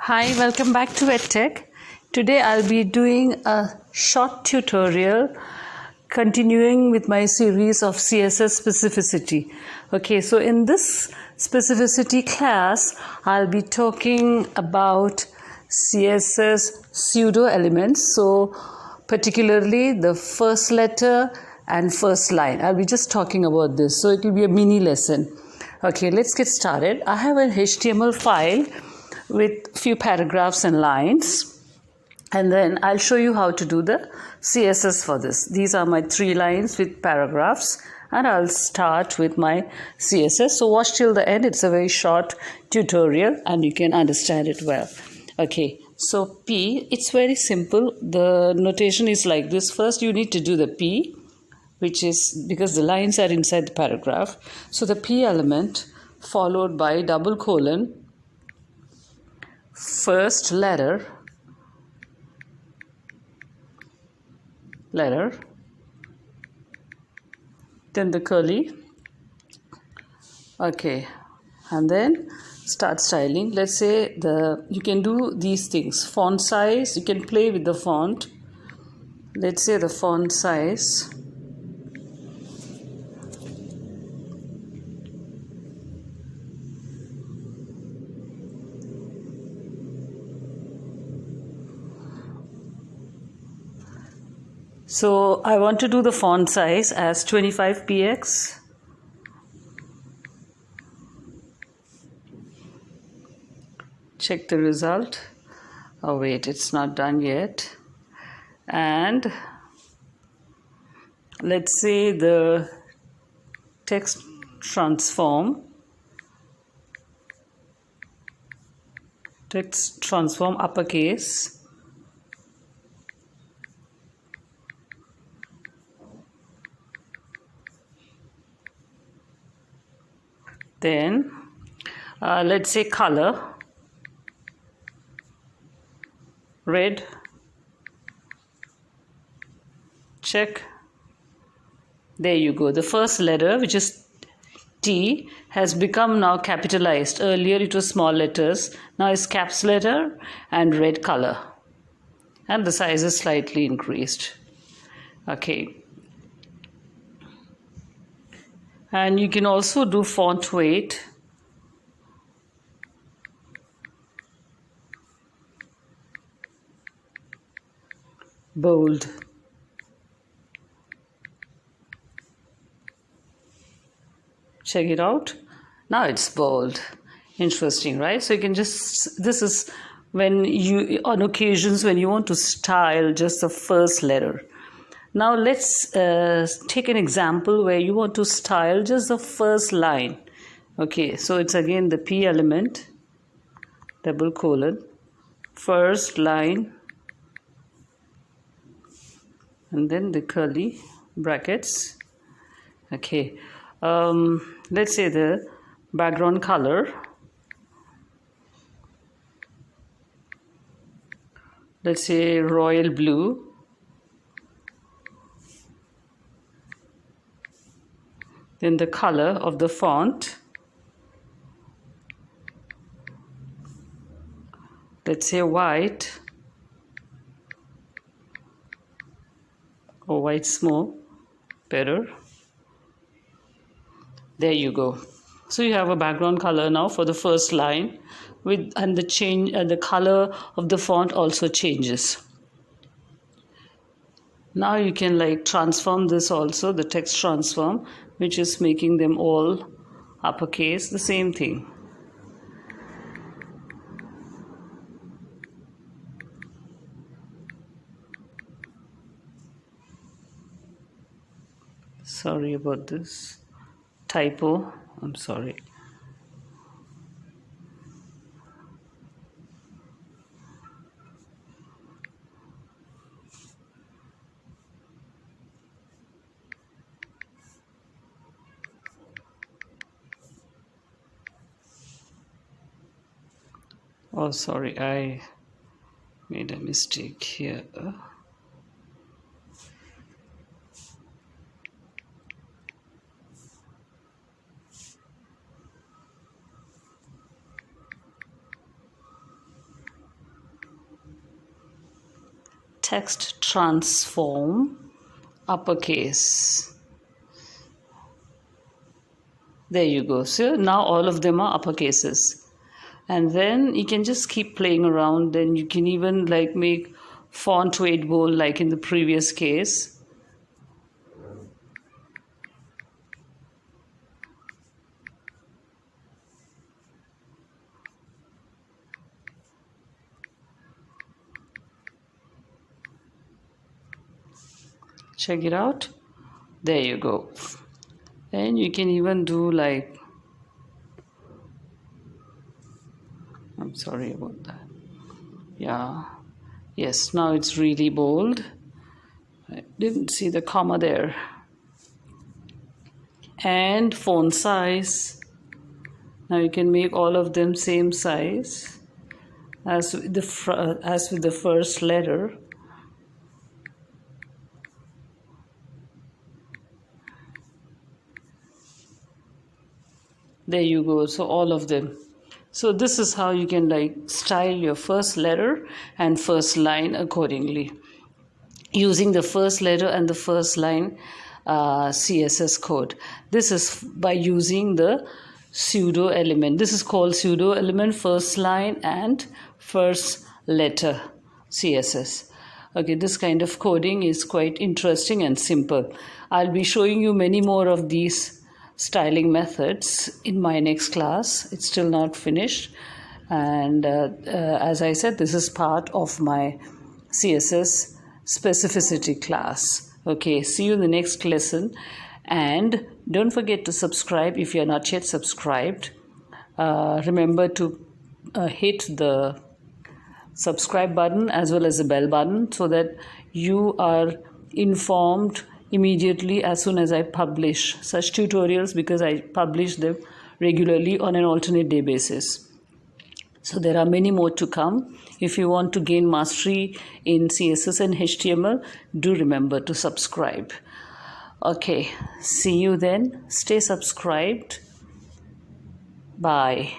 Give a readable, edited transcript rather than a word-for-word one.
Hi, welcome back to edtech. Today I'll be doing a short tutorial continuing with my series of CSS specificity. Okay, so in this specificity class, I'll be talking about CSS pseudo elements. So particularly the first letter and first line. I'll be just talking about this. So it will be a mini lesson. Okay, let's get started. I have an HTML file with few paragraphs and lines, and then I'll show you how to do the CSS for this. These are my 3 lines with paragraphs, and I'll start with my CSS. So watch till the end. It's a very short tutorial and you can understand it well. Okay, so P, it's very simple. The notation is like this. First you need to do the P, which is because the lines are inside the paragraph. So the P element followed by double colon, first letter, then the curly. Okay, and then start styling. Let's say you can do these things. Font size, you can play with the font. Let's say the font size, so I want to do the font size as 25px. Check the result. Oh wait, it's not done yet. And let's say the text transform uppercase, then let's say color, red, check. There you go. The first letter, which is T, has become now capitalized. Earlier it was small letters. Now it's caps letter and red color. And the size is slightly increased. Okay. And you can also do font weight. Bold. Check it out. Now it's bold. Interesting, right? So you can just, this is when you, on occasions when you want to style just the first letter. Now let's take an example where you want to style just the first line. Okay, so it's again the P element, double colon, first line, and then the curly brackets. Okay, let's say the background color, let's say royal blue. Then the color of the font, let's say white, or white's more better. There you go. So you have a background color now for the first line, and the color of the font also changes. Now you can transform this also, the text transform, which is making them all uppercase, the same thing. Sorry about this typo, I'm sorry. Oh, sorry, I made a mistake here. text transform uppercase. There you go. So now all of them are uppercases. And then you can just keep playing around. Then you can even like make font weight bold like in the previous case. Check it out. There you go. And you can even do like, I'm sorry about that. Yeah. Yes, now it's really bold. I didn't see the comma there. And font size. Now you can make all of them same size as with the first letter. There you go. So all of them. So this is how you can like style your first letter and first line accordingly, using the first letter and the first line CSS code. This is by using the pseudo element. This is called pseudo element first line and first letter CSS. Okay, this kind of coding is quite interesting and simple. I'll be showing you many more of these styling methods in my next class. It's still not finished, and as I said, this is part of my CSS specificity class. Okay, see you in the next lesson, and don't forget to subscribe if you're not yet subscribed. Remember to hit the subscribe button as well as the bell button so that you are informed immediately as soon as I publish such tutorials, because I publish them regularly on an alternate day basis. So there are many more to come. If you want to gain mastery in CSS and HTML, do remember to subscribe. Okay, see you then. Stay subscribed. Bye.